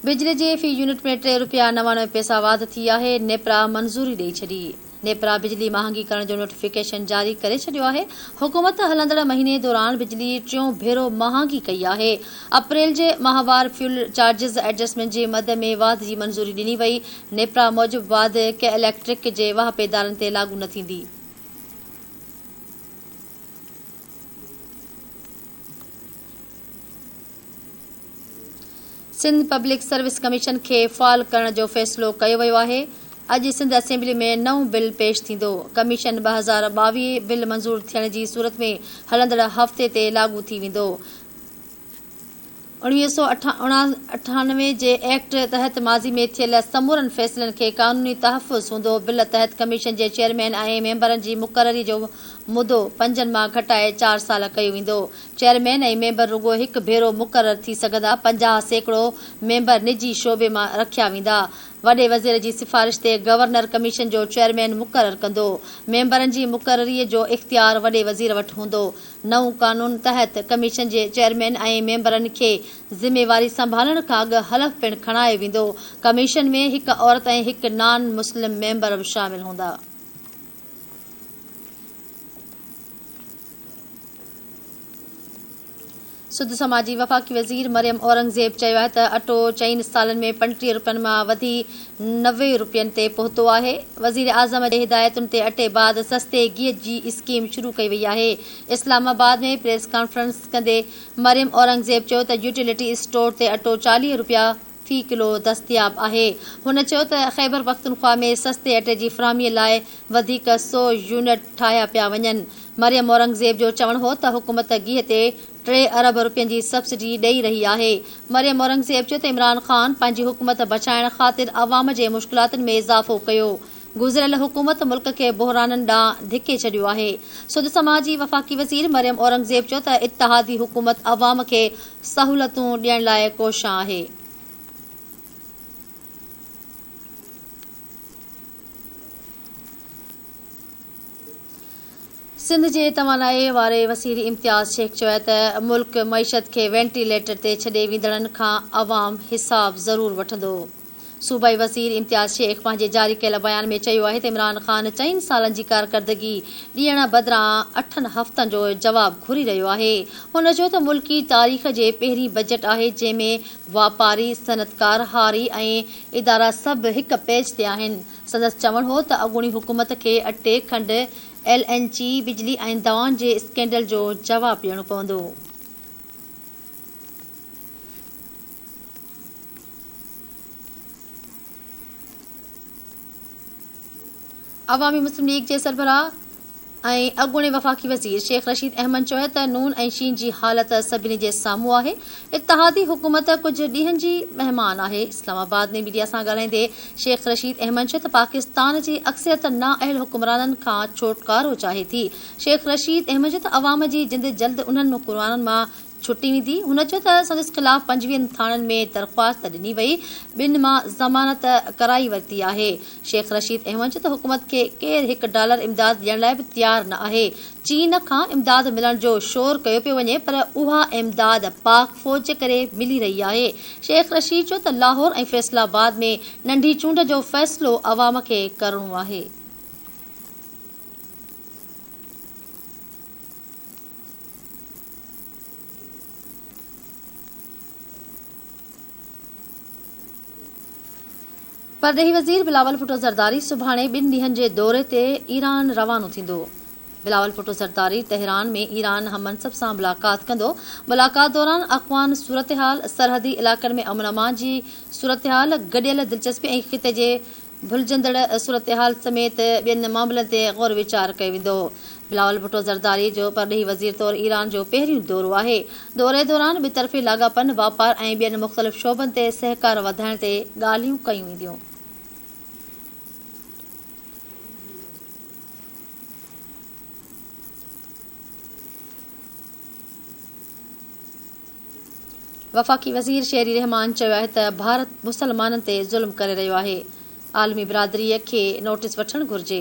बिजली जे fee unit में ₹3.99 वाध थी आहे। नेपरा मंज़ूरी ॾेई छॾी। नेपरा बिजली महांगी करण जो नोटिफिकेशन जारी करे छॾियो आहे। हुकूमत हलंदड़ महीने दौरान बिजली टियों भेरो महांगी कई आहे। अप्रैल जे माहवार फ्यूल चार्जिस एडजस्टमेंट जे मद में वाध जी मंज़ूरी ॾिनी वई। नेपरा मूजिबि वाध के इलेक्ट्रिक जे वाहपेदारनि ते लागू न थींदी। सिंध पब्लिक सर्विस कमीशन खे फ़ाल करण जो फ़ैसिलो कयो वियो आहे। अॼु सिंध असेंबली में नओं बिल पेश थींदो। कमीशन 2022 बिल मंज़ूर थियण जी सूरत में हलंदड़ हफ़्ते ते लागू थी वेंदो। 1998 जे एक्ट तहत माज़ी में थियल समूरनि फ़ैसिलनि खे क़ानूनी तहफ़्फ़ुज़ हूंदो। बिल तहत कमीशन जे चेयरमैन ऐं मेंबरनि जी मुक़ररी जो मुदो 5 मां घटाए 4 साल कयो वेंदो। चेयरमैन ऐं मेंबर रुॻो हिकु भेरो मुक़रर थी सघंदा। 50% मेंबर निजी शोबे मां रखिया वेंदा। वॾे वज़ीर जी सिफ़ारिश ते गवर्नर कमीशन जो चेयरमैन मुक़रर कंदो। मेंबरनि जी मुक़ररीअ जो इख़्तियार वॾे वज़ीर वटि हूंदो। नओं क़ानून तहत कमीशन जे चेयरमैन ऐं मेंबरनि खे ज़िम्मेवारी संभालण खां अॻु हलफ़ पिणु खणायो वेंदो। कमीशन में हिकु औरत ऐं हिकु नॉन मुस्लिम मेंबर बि शामिल हूंदा। सुध समाजी वफ़ाक़ी वज़ीर मरियम औरंगज़ेब चयो आहे त अटो 4 सालनि में ₹35 मां वधी ₹90 ते पहुतो आहे। वज़ीर आज़म जे हिदायतुनि ते अटे बाद सस्ते गिह जी स्कीम शुरू कई वई आहे। इस्लामाबाद में प्रेस कॉन्फ्रेंस कंदे मरियम औरंगज़ेब चयो त यूटिलिटी स्टोर ते अटो ₹40 फ़ी किलो दस्तियाब आहे। हुन चयो त ख़ैबर पख्तूनख्वा में सस्ते अटे जी फ़राहमीअ लाइ वधीक 100 यूनिट ठाहिया पिया वञनि। मरियम औरंगज़ेब जो चवणु हो त हुकूमत गिह ते ₹3 अरब जी सब्सिडी ॾेई रही आहे। मरियम औरंगज़ेब चयो त इमरान ख़ान पंहिंजी हुकूमत बचाइण ख़ातिर अवाम जे मुश्किलातुनि में इज़ाफ़ो कयो। गुज़िरियल हुकूमत मुल्क खे बहिराननि ॾांहुं धिके छॾियो आहे। सुध समाजी वफ़ाक़ी वज़ीर मरियम औरंगज़ेब चयो त इत्तिहादी हुकूमत अवाम खे सहूलतूं ॾियण लाइ कोशिश आहे। सिंध जे तवानाई वारे वज़ीर इम्तियाज़ शेख चयो आहे त मुल्क मईशत खे वेंटिलेटर ते छॾे वेंदड़नि खां अवाम हिसाब ज़रूरु वठंदो। सूबाई वज़ीर इम्तियाज़ शेख पंहिंजे जारी कयल बयान में चयो आहे त इमरान ख़ान 4 सालनि जी कारकर्दगी ॾियण बदिरां 8 हफ़्तनि जो जवाबु घुरी रहियो आहे। हुन चयो त मुल्की तारीख़ जे पहिरीं बजट आहे जंहिं में वापारी, सनअतकार, हारी ऐं इदारा सभु हिक पेज ते आहिनि। संदसि चवणु हो त अॻूणी हुकूमत खे अटे, खंडु, LNG, बिजली ऐं दवाउनि जे स्कैंडल जो जवाबु ॾियणो पवंदो। अवामी मुस्लिम लीग जे सरबराह ऐं अॻूणे वफ़ाक़ी वज़ीर शेख रशीद अहमद चयो त नून ऐं शीन जी हालत सभिनी जे साम्हूं आहे। इत्तिहादी हुकूमत कुझु ॾींहंनि जी महिमान आहे। इस्लामाबाद में मीडिया सां ॻाल्हाईंदे शेख रशीद अहमद चयो त पाकिस्तान जी अक्सरियत नाअहल हुक्मराननि खां छुटकारो चाहे थी। शेख रशीद अहमद चयो त अवाम जी जिंद जल्द उन्हनि हुक्मराननि मां छुटी वेंदी। हुन चयो त संदसि ख़िलाफ़ 25 थाणनि में दरख़्वास्त ॾिनी वई, 2 मां ज़मानत कराई वरिती आहे। शेख रशीद अहमद चयो त हुकूमत खे केरु $1 इमदाद ॾियण लाइ बि तयारु न आहे। चीन खां इमदाद मिलण जो शोर कयो पियो वञे पर उहा इमदाद पाक फ़ौज जे करे मिली रही आहे। शेख रशीद चयो त लाहौर ऐं फैसलाबाद में नंढी चूंड जो फ़ैसिलो अवाम खे करणो आहे। परदेही वज़ीर बिलावल भुट्टो ज़रदारी सुभाणे 2 ॾींहंनि जे दौरे ते ईरान रवानो थींदो। बिलावल भुट्टो ज़रदारी तेहरान में ईरान हममनसब सां मुलाक़ात कंदो। मुलाक़ात दौरान अफ़गान सूरतहाल, सरहदी इलाक़नि में अमन अमान जी सूरतहाल, गॾियल दिलचस्पी ऐं ख़िते जे भुलिजंदड़ सूरतहाल समेत ॿियनि मामलनि ते ग़ौर वीचार कयो वेंदो। बिलावल भुट्टो ज़रदारी जो परदेही वज़ीर तौरु ईरान जो पहिरियों दौरो आहे। दौरे दौरान ॿितरफ़ी लाॻापनि, वापार ऐं ॿियनि मुख़्तलिफ़ शोबनि ते सहकार वधाइण ते ॻाल्हियूं कयूं वेंदियूं। वफ़ाक़ी वज़ीर शहरी रहमान चयो आहे त भारत मुसलमाननि ते ज़ुल्म करे रहियो आहे। आलमी बिरादरीअ खे नोटिस वठणु घुरिजे।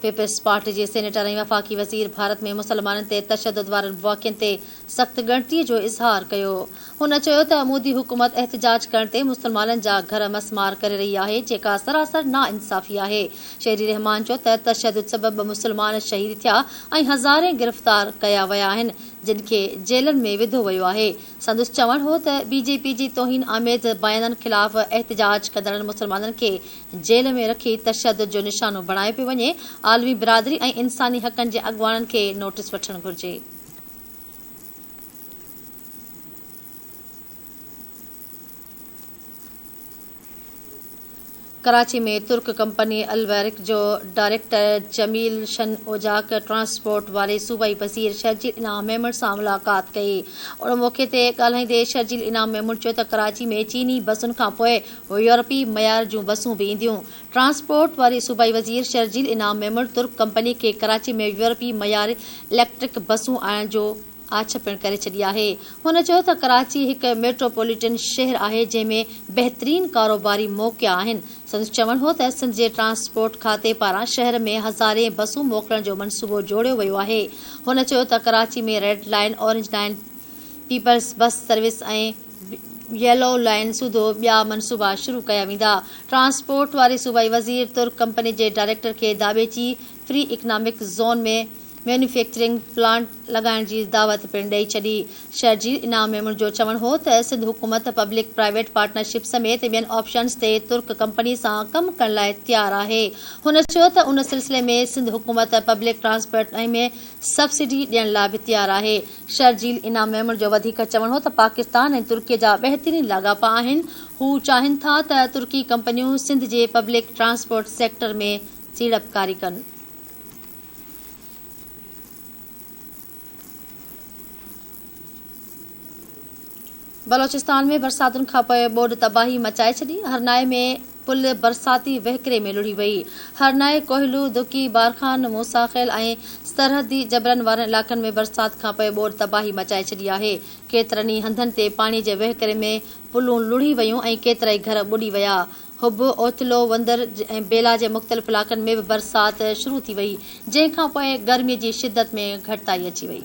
पीपल्स पार्टी जे सेनेटर ऐं वफ़ाक़ी वज़ीर भारत में मुसलमाननि ते तशदुद वारनि वाक़िअनि ते सख़्त ॻणतीअ जो इज़हार कयो। हुन चयो त मोदी हुकूमत एहतिजाज करण ते मुसलमाननि जा घर मसमार करे रही आहे, जेका सरासर नाइंसाफ़ी आहे। शहरी रहमान चयो त तशदुद सबबि मुसलमान शहीद थिया ऐं हज़ारे गिरफ़्तार कया विया आहिनि, जिन खे जेलनि में विधो वियो आहे। संदसि चवणु हो त बीजेपी जी तौहीन आमेज़ बयाननि ख़िलाफ़ एहतिजाज कंदड़नि मुसलमाननि खे जेल में रखी तशदुद जो निशानो बणायो पियो वञे। आलमी बिरादरी ऐं इंसानी हक़नि जे अॻुवाननि खे नोटिस वठणु घुर्जे। कराची में तुर्क कंपनी अलवैरिक जो डायरेक्टर जमील शन ओजाक ट्रांसपोर्ट वारे सूबाई वज़ीर शर्जील इनाम मेमण सां मुलाक़ात कई। उन मौक़े ते ॻाल्हाईंदे शर्जील इनाम मेमण चयो त कराची में चीनी बसुनि खां पोइ यूरोपी मयार जूं बसूं बि ईंदियूं। ट्रांसपोर्ट वारे सूबाई वज़ीर शर्जील इनाम मेमण तुर्क कंपनी खे कराची में यूरोपी मयार इलेक्ट्रिक बसूं आणण जो आछ पिणु करे छॾी आहे। हुन चयो त कराची हिकु मेट्रोपॉलिटन शहर आहे जंहिं में बहितरीन कारोबारी मौक़िया आहिनि। संदसि चवणु हो त सिंध जे ट्रांसपोर्ट खाते पारां शहर में हज़ारे बसूं मोकिलण जो मनसूबो जोड़ियो वियो आहे। हुन चयो त कराची में red line, orange line, peoples bus service ऐं येलो लाइन सूधो ॿिया मनसूबा शुरू कया वेंदा। ट्रांसपोर्ट वारे सूबाई वज़ीर तुर्क कंपनी जे डायरेक्टर खे दाबेची फ्री इकनॉमिक ज़ोन में मैन्युफैक्चरिंग प्लांट लॻाइण जी दावत पिणु ॾेई छॾी। शर्जील इनाम मेमण जो चवणु हो त सिंध हुकूमत पब्लिक प्राइवेट पार्टनरशिप समेत ॿियनि ऑप्शन्स ते तुर्क कंपनी सां कमु करण लाइ तयारु आहे। हुन चयो त उन सिलसिले में सिंध हुकूमत पब्लिक ट्रांसपोर्ट में सब्सिडी ॾियण लाइ बि तयारु आहे। शर्जील इनाम मेमण जो वधीक चवणु हो त पाकिस्तान ऐं तुर्कीअ जा बहितरीन लाॻापा आहिनि। हू चाहिनि था त तुर्की कंपनियूं सिंध जे पब्लिक ट्रांसपोर्ट सेक्टर में सीड़पकारी कनि। बलोचिस्तान में बरसातुनि खां पोइ ॿोॾि तबाही मचाए छॾी। हरनाए में पुल बरसाती वहिकिरे में लुढ़ी वई। हरनाए, कोहिलू, दुकी, बारखान, मूसाखेल ऐं सरहदी जबलनि वारनि इलाइक़नि में बरसात खां पोइ ॿोॾि तबाही मचाए छॾी आहे। केतिरनि ई हंधनि ते पाणी जे वहिकिरे में पुलूं लुढ़ी वयूं ऐं केतिरा ई घर ॿुॾी विया। हुब, ओथलो, वंदर ऐं बेला जे मुख़्तलिफ़ इलाइक़नि में बि बरसात शुरू थी वई, जंहिं खां पोइ गर्मीअ जी शिदत में घटिताई अची वई।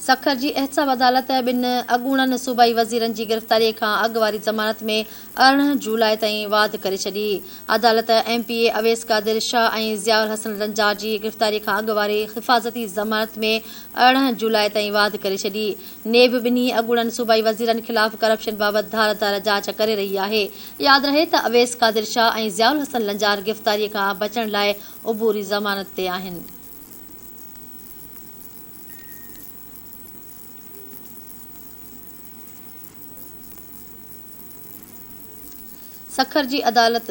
सखर जी एहतसाब अदालत ॿिनि अॻूणनि सूबाई वज़ीरनि जी गिरफ़्तारीअ खां अॻु वारी ज़मानत में 18 जुलाई ताईं वाध करे छॾी। अदालत MPA अवेस कादिर शाह ऐं ज़ियाउल हसन लंजार जी गिरफ़्तारीअ खां अॻु वारी हिफ़ाज़ती ज़मानत में 18 जुलाई ताईं वाध करे छॾी। नेब ॿिन्ही अॻूणनि सूबाई वज़ीरनि ख़िलाफ़ करप्शन बाबति धारदार जांच करे रही आहे। यादि रहे त अवेस कादिर शाह ऐं ज़ियाउल हसन लंजार गिरफ़्तारीअ खां बचण लाइ उबूरी ज़मानत ते आहिनि। सखर जी अदालत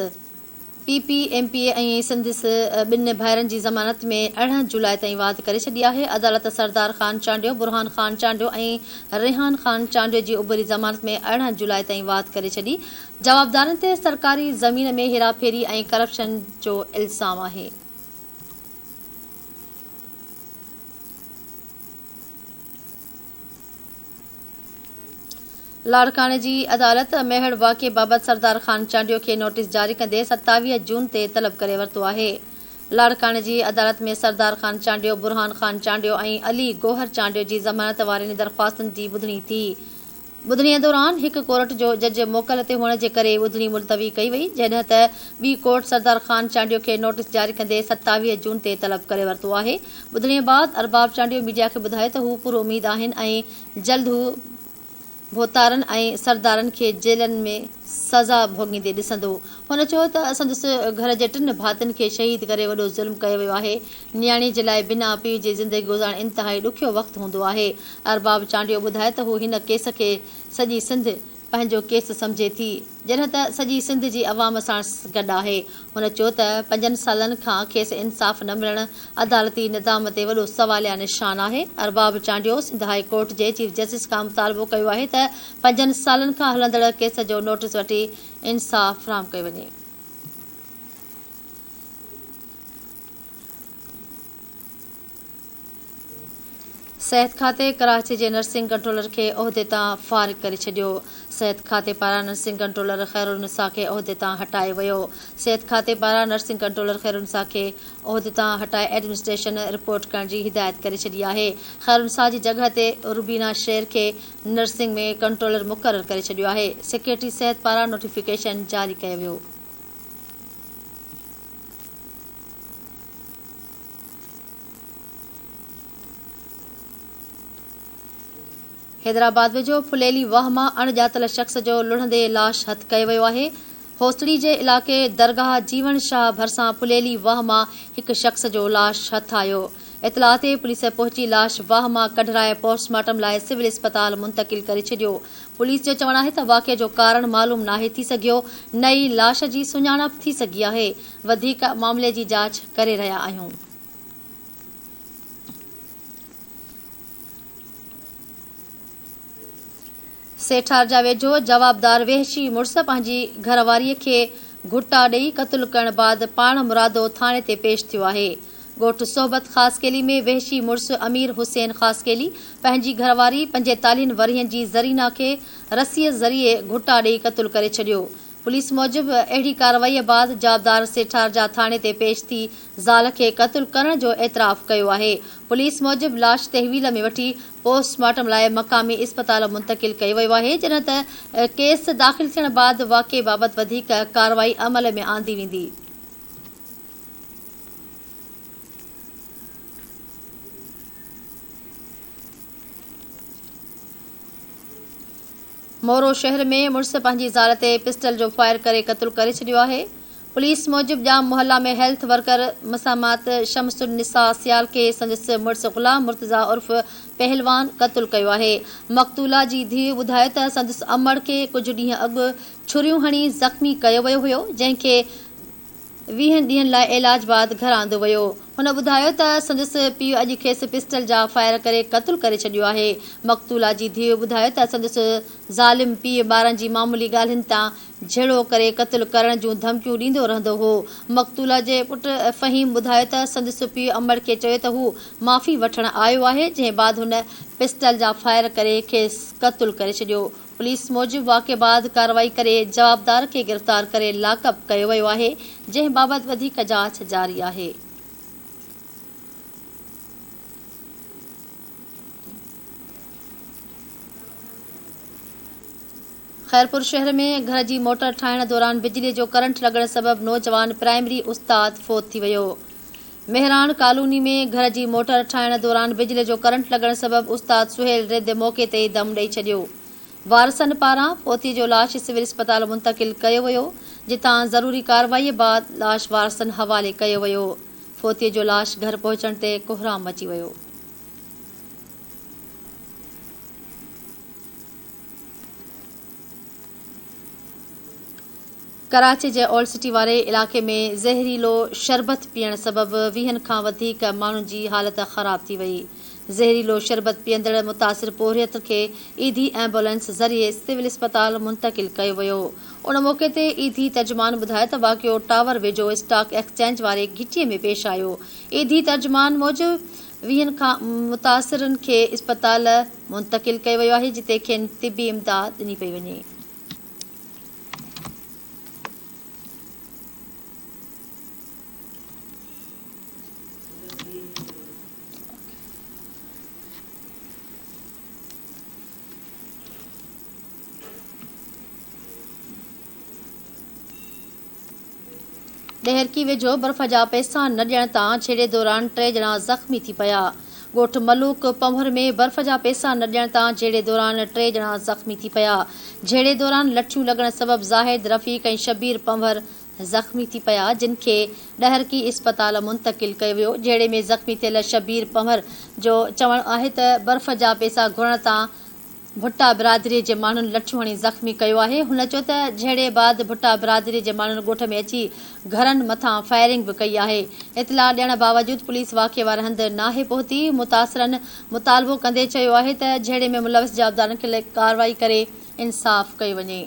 PP, MPA ऐं संदसि ॿिनि भाइरनि जी ज़मानत में 18 जुलाई ताईं वाध करे छॾी आहे। अदालत सरदार ख़ान चांडियो, बुरहान ख़ान चांडियो ऐं रेहान ख़ान चांडियो जी उबरी ज़मानत में 18 जुलाई ताईं वाध करे छॾी। जवाबदारनि ते सरकारी ज़मीन में हेराफेरी ऐं करप्शन जो इल्ज़ाम आहे। लाड़काणे जी अदालत मेहड़ वाक़िए बाबति सरदार ख़ान चांडियो खे नोटिस जारी कंदे 27 जून ते तलब करे वरितो आहे। लाड़काणे जी अदालत में सरदार ख़ान चांडियो, बुरहान ख़ान चांडियो ऐं अली गौहर चांडियो जी ज़मानत वारनि दरख़्वास्तुनि जी ॿुधणी थी। ॿुधणीअ दौरान हिकु कोर्ट जो जज मोकल ते हुअण जे करे ॿुधणी मुलतवी कई वई, जॾहिं त ॿी कोर्ट सरदार ख़ान चांडियो खे नोटिस जारी कंदे 27 जून ते तलब करे वरितो आहे। ॿुधणीअ बाद अरबाब चांडियो मीडिया खे ॿुधायो त हू पुर उमीद आहिनि ऐं जल्द हू भोतारनि ऐं सरदारनि खे जेलनि में सज़ा भोॻींदे ॾिसंदो। हुन चयो त संदसि घर जे 3 भातियुनि खे शहीद करे वॾो ज़ुल्म कयो वियो आहे। नियाणी जे लाइ बिना पीउ जे ज़िंदगी गुज़ारणु इंतिहाई ॾुखियो वक़्तु हूंदो आहे। अरबाब चांडियो ॿुधाए त हू हिन केस खे सॼी सिंध पंहिंजो केस सम्झे थी, जॾहिं त सॼी सिंध जी अवाम सां गॾु आहे। हुन चयो त 5 सालनि खां खेसि इंसाफ़ न मिलणु अदालती निज़ाम ते वॾो सवालिया निशान आहे। अरबाब चांडियो सिंध हाई कोर्ट जे चीफ जस्टिस खां मुतालबो कयो आहे त 5 सालनि खां हलंदड़ केस जो नोटिस वठी इंसाफ़ फ़राहम कयो वञे। सिहत खाते कराची जे नर्सिंग कंट्रोलर खे उहिदे तां फारिग करे छॾियो। सिहत खाते पारां नर्सिंग कंट्रोलर ख़ैरुनिसा खे उहिदे तां हटाए वियो। सिहत खाते पारां नर्सिंग कंट्रोलर ख़ैरुनिसा खे उहिदे तां हटाए एडमिनिस्ट्रेशन रिपोर्ट करण जी हिदायत करे छॾी आहे। ख़ैरुनिसा जी जॻह ते रुबीना शेर खे नर्सिंग में कंट्रोलर मुक़ररु करे छॾियो आहे। सेक्रेटरी सिहत पारां नोटिफिकेशन जारी कयो वियो। हैदराबाद वेझो फुलेली वाह मां अणॼातल शख़्स जो लुढ़ंदे लाश हथ कयो वियो आहे। होसड़ी जे इलाक़े दरगाह जीवन शाह भरिसां फुलेली वाह मां हिकु शख़्स जो लाश हथ आयो। इतलाह ते पुलिस पहुची लाश वाह मां कढराए पोस्टमार्टम लाइ सिविल अस्पताल मुंतक़िल करे छॾियो। पुलिस जो चवणु आहे त वाक़िए जो कारण मालूम नाहे थी सघियो। नई लाश जी सुञाणप थी सघी आहे। वधीक मामले जी जांच करे रहिया आहियूं। सेठार जा वेझो जवाबदार वेहशी मुड़ुस पंहिंजी घरवारीअ खे घुटा ॾेई क़तलु करण बाद पाण मुरादो थाणे ते पेश थियो आहे। ॻोठु सोहबत ख़ासकेली में वेहशी मुड़ुस अमीर हुसैन ख़ासकेली पंहिंजी घरवारी 45 वरियनि जी ज़रीना खे रसीअ ज़रिए घुटा ॾेई क़तलु करे छॾियो। पुलिस मूजिबि अहिड़ी कार्रवाईअ बाद जवाबदार सेठार जा थाणे ते पेश थी ज़ाल खे क़तलु करण जो एतराफ़ कयो आहे। पुलिस मूजिबि लाश तहवील में वठी पोस्टमार्टम लाइ मक़ामी इस्पताल मुंतक़िल कयो वियो आहे। जॾहिं त केस दाख़िल थियण बाद वाक़िए बाबति वधीक कार्रवाई अमल में आंदी वेंदी। मोरो शहर में मुड़ुस पंहिंजी ज़ाल ते पिस्टल जो फायर करे क़तलु करे छॾियो आहे। पुलिस मूजिबि जाम मोहल्ला में हेल्थ वर्कर मसामात शमसुन्निसा सियाल खे संदसि मुड़ुस ग़ुलाम मुर्तज़ा उर्फ़ पहलवान क़तलु कयो आहे। मक़तूला जी धीउ ॿुधायो त संदसि अमड़ खे कुझु ॾींहं अॻु छुरियूं हणी ज़ख़्मी कयो वियो हुयो, जंहिंखे 20 ॾींहनि लाइ इलाज बाद घर आंदो वियो। हुन ॿुधायो त संदसि पीउ अॼु खेसि पिस्टल जा फायर करे क़तलु करे छॾियो आहे। मक़तूला जी धीउ ॿुधायो त संदसि ज़ालिम पीउ ॿारनि जी मामूली ॻाल्हियुनि तां झेड़ो करे क़तलु करण जूं धमकियूं ॾींदो रहंदो हो। मक़तूला जे पुटु फ़हीम ॿुधायो त संदसि पीउ अमड़ खे चयो त हू माफ़ी वठणु आयो आहे, जंहिं बाद हुन पिस्टल जा फायर करे खेसि क़तलु करे छॾियो। पुलिस मूजिबि वाक़िए बाद कार्रवाई करे जवाबदार खे गिरफ़्तार करे लाकअप कयो वियो आहे, जंहिं बाबति वधीक जांच जारी आहे। ख़ैरपुर शहर में घर जी मोटर ठाहिण दौरान बिजलीअ जो करंट लॻण सबबि नौजवान प्राइमरी उस्ताद फ़ौत थी वियो। मेहरान कॉलोनी में घर जी मोटर ठाहिण दौरान बिजलीअ जो करंट लॻण सबबि उस्ताद सुहेल रिद मौक़े ते ई दम ॾेई छॾियो। वारसनि पारां फ़ौतीअ जो लाश सिविल अस्पताल मुंतक़िल कयो वियो, जितां ज़रूरी कार्रवाईअ बाद लाश वारसनि हवाले कयो वियो। फ़ौतीअ जो लाश घर पहुचण ते कोहराम मची वियो। कराची जे ओल्ड सिटी वारे इलाक़े में ज़हरीलो शरबत पीअण सबबि 20 खां वधीक माण्हुनि जी हालत ख़राब थी वई। ज़हरीलो शरबत पीअंदड़ मुतासिर पोरियत खे ईदी एम्बुलेंस ज़रिए सिविल अस्पताल मुंतक़िल कयो वियो। उन मौक़े ते ईदी तर्जुमान ॿुधायो त वाक़ियो टावर वेझो स्टॉक एक्सचेंज वारे घिटीअ में पेश आयो। ईदी तर्जुमान मूजिबि 20 खां मुतासिरनि खे अस्पताल मुंतक़िल कयो वियो आहे, जिते खेनि तिबी इमदाद ॾिनी पई वञे। ॾेहरकी वेझो बर्फ़ जा पैसा न ॾियण तां छेड़े दौरान 3 ॼणा ज़ख़्मी थी पिया। ॻोठु मलूक पंभर में बर्फ़ जा पैसा न ॾियण तां झेड़े दौरान 3 ॼणा ज़ख़्मी थी पिया। झेड़े दौरान लठियूं लॻण सबबि ज़ाहिद रफ़ीक ऐं शबीर पंभर ज़ख़्मी थी पिया, जिन खे ॾहरकी इस्पताल मुंतक़िल कयो वियो। झेड़े में ज़ख़्मी थियल शबीर पंभर जो चवणु आहे त बर्फ़ जा पैसा घुरण तां भुट्टा बिरादरीअ जे माण्हुनि लठियूं हणी ज़ख़्मी कयो आहे। हुन चयो त झेड़े बाद भुट्टा बिरादरीअ जे माण्हुनि ॻोठ में अची घरनि मथां फायरिंग बि कई आहे। इतलाह ॾियण बावजूदि पुलिस वाक़िए वारे हंधि नाहे पहुती। मुतासिरनि मुतालबो कंदे चयो आहे त झेड़े में मुलविस जवाबदारनि खे कार्रवाई करे इंसाफ़ कयो वञे।